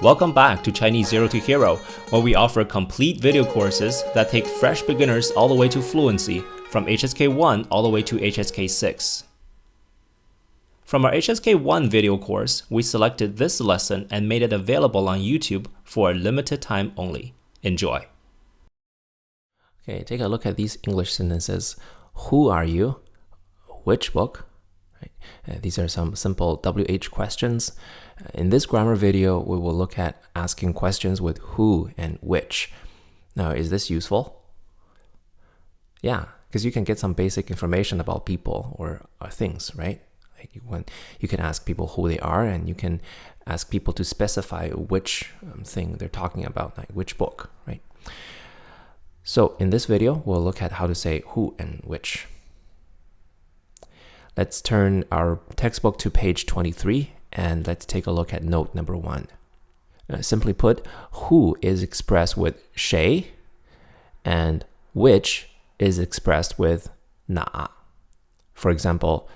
Welcome back to Chinese Zero to Hero, where we offer complete video courses that take fresh beginners all the way to fluency, from HSK 1 all the way to HSK 6. From our HSK 1 video course, we selected this lesson and made it available on YouTube for a limited time only. Enjoy. Okay, take a look at these English sentences. Who are you? Which book? These are some simple WH questions. In this grammar video, we will look at asking questions with who and which. Now, is this useful? Yeah, because you can get some basic information about people or things, right? Like you can ask people who they are, and you can ask people to specify which thing they're talking about, like which book, right? So in this video, we'll look at how to say who and which. Let's turn our textbook to page 23 and let's take a look at note number 1. Simply put, who is expressed with 谁 and which is expressed with 哪. For example,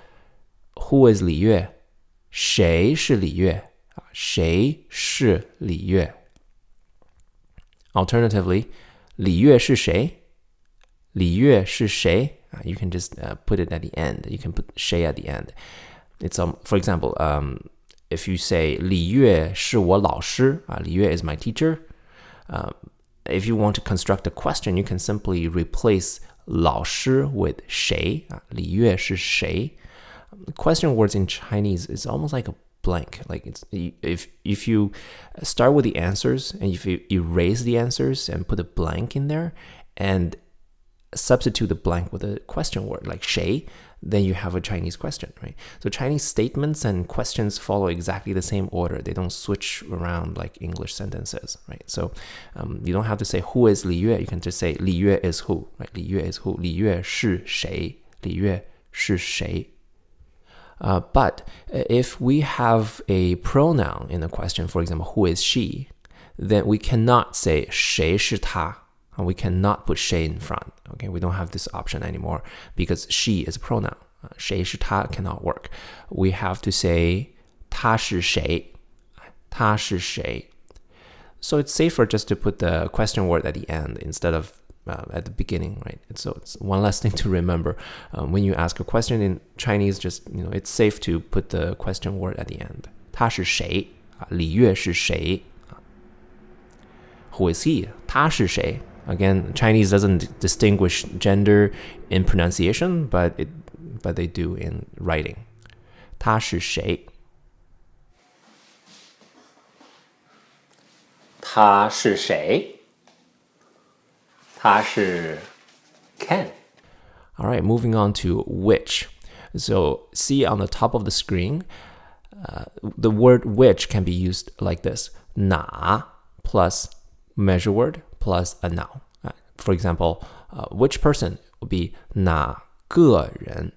who is 李月? 谁是李月? 谁是李月? Alternatively, 李月是谁? 李月是谁? You can just put it at the end. You can put 谁 at the end. It's for example, if you say 李月是我老师, 李月 is my teacher. If you want to construct a question, you can simply replace 老师 with 谁. 李月是谁? Question words in Chinese is almost like a blank. Like if you start with the answers and if you erase the answers and put a blank in there and substitute the blank with a question word like 谁, then you have a Chinese question, right? So Chinese statements and questions follow exactly the same order. They don't switch around like English sentences, right? So you don't have to say who is 李月. You can just say 李月 is who, right? 李月 is who. 李月是谁? 李月是谁? But if we have a pronoun in the question, for example, who is she, then we cannot say 谁是她. We cannot put 谁 in front. Okay, we don't have this option anymore because she is a pronoun. 谁是她 cannot work. We have to say 她是谁? 她是谁? So it's safer just to put the question word at the end instead of at the beginning, right? So it's one less thing to remember. When you ask a question in Chinese, just it's safe to put the question word at the end. 她是谁? 李月是谁? Who is he? 他是谁? Again, Chinese doesn't distinguish gender in pronunciation, but they do in writing. 他是谁? 他是谁? 他是 Ken. All right, moving on to which. So see on the top of the screen, the word which can be used like this. 哪 plus measure word plus a noun. For example, which person would be 哪个人?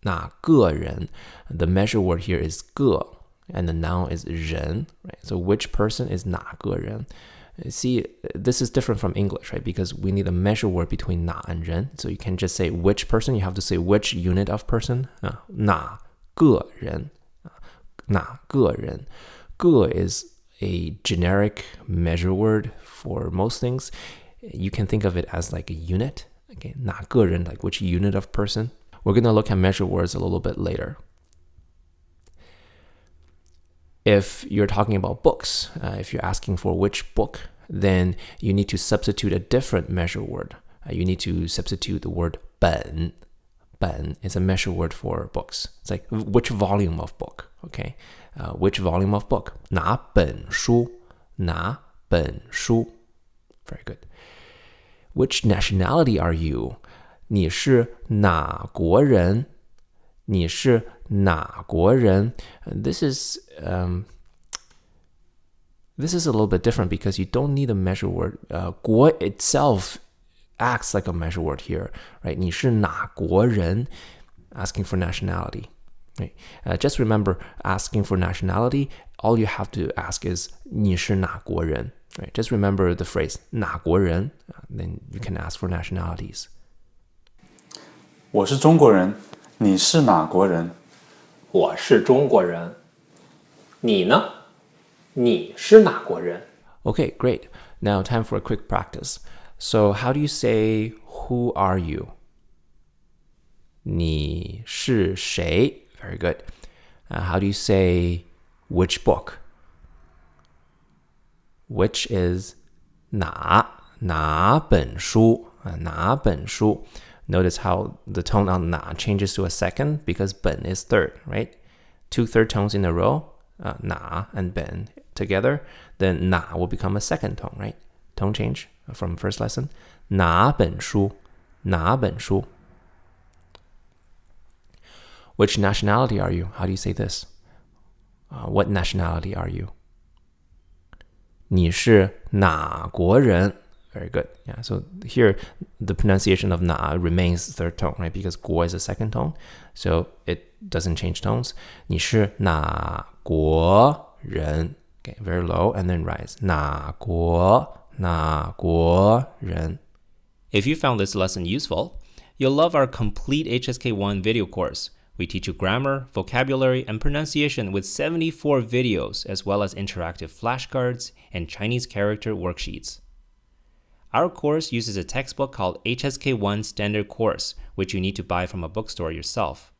哪个人? The measure word here is 个 and the noun is 人, right? So which person is 哪个人? See, this is different from English, right? Because we need a measure word between 哪 and 人. So you can't just say which person, you have to say which unit of person. 哪个人? 哪个人? 个 is a generic measure word for most things. You can think of it as like a unit. Okay, 哪个人, like which unit of person. We're going to look at measure words a little bit later. If you're talking about books, if you're asking for which book, then you need to substitute a different measure word. You need to substitute the word 本. 本 is a measure word for books. It's like which volume of book, okay? Which volume of book? 哪本书? 哪本书? Very good. Which nationality are you? 你是哪国人? 你是哪国人? This is a little bit different because you don't need a measure word. 国 itself acts like a measure word here, right? 你是哪国人? Asking for nationality. Right? Just remember, asking for nationality, all you have to ask is 你是哪国人? Right? Just remember the phrase 哪国人, then you can ask for nationalities. 我是中国人，你是哪国人？我是中国人，你呢？你是哪国人？ Okay, great. Now time for a quick practice. So how do you say who are you? 你是谁? Very good. How do you say which book? Which is 哪本书? 哪本书? Notice how the tone on 哪 changes to a second because 本 is third, right? 2 third tones in a row, 哪 and 本 together, then 哪 will become a second tone, right? Tone change from first lesson. 哪本书? 哪本书? Which nationality are you? How do you say this? What nationality are you? 你是哪国人? Very good. Yeah. So here, the pronunciation of 哪 remains third tone, right? Because 国 is a second tone, so it doesn't change tones. 你是哪国人? Okay, very low and then rise. 哪国人? If you found this lesson useful, you'll love our complete HSK1 video course. We teach you grammar, vocabulary, and pronunciation with 74 videos, as well as interactive flashcards and Chinese character worksheets. Our course uses a textbook called HSK1 Standard Course, which you need to buy from a bookstore yourself.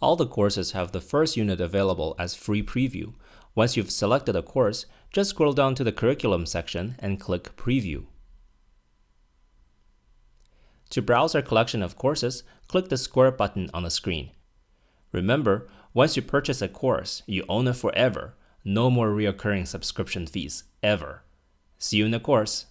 All the courses have the first unit available as free preview. Once you've selected a course, just scroll down to the curriculum section and click Preview. To browse our collection of courses, click the square button on the screen. Remember, once you purchase a course, you own it forever. No more recurring subscription fees, ever. See you in the course.